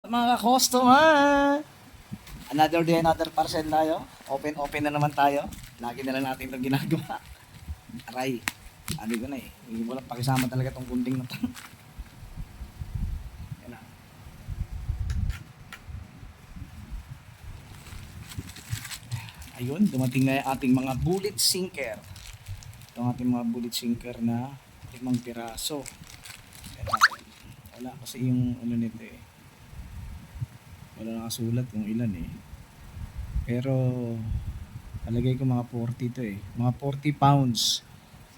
Mga customer, another day, another parcel tayo. Open na naman tayo. Lagi na lang natin itong ginagawa. Aray, sabi ko na eh. Hindi mo lang pakisama talaga itong kunding na to. Yan na. Ayun, dumating na yung ating mga bullet sinker. Ito ang ating mga bullet sinker na 5 piraso. Yan natin. Wala kasi yung ano nito eh. Wala nakasulat kung ilan eh. Pero palagay ko mga 40 to eh. Mga 40 pounds.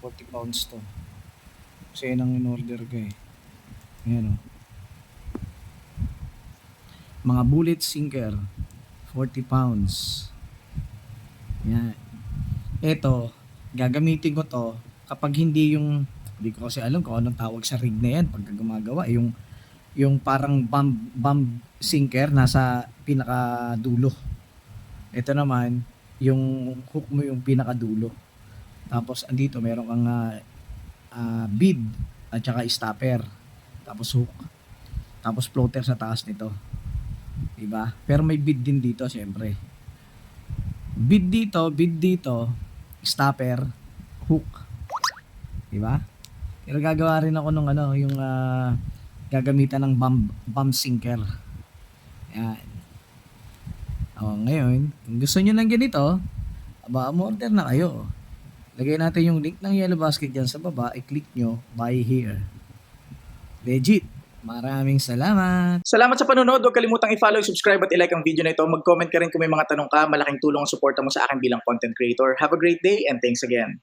40 pounds to. Kasi yun ang in-order ko eh. Ayan o. Mga bullet sinker. 40 pounds. Yan. Ito, gagamitin ko to kapag hindi yung, hindi ko kasi alam kung anong tawag sa rig na yan pagka gumagawa. Yung parang bomb sinker nasa pinakadulo. Ito naman, yung hook mo yung pinakadulo. Tapos andito meron kang bead at saka stopper. Tapos hook. Tapos floater sa taas nito. Diba? Pero may bead din dito, syempre. Bead dito, stopper, hook. Diba? Pero gagawa rin ako ng yung gagamitan ng bomb sinker. Yan. O, ngayon, kung gusto nyo ng ganito, order na kayo. Lagay natin yung link ng Yellow Basket dyan sa baba. I-click nyo, buy here. Legit. Maraming salamat. Salamat sa panonood. Huwag kalimutang i-follow, subscribe at i-like ang video na ito. Mag-comment ka rin kung may mga tanong ka. Malaking tulong ang suporta mo sa akin bilang content creator. Have a great day and thanks again.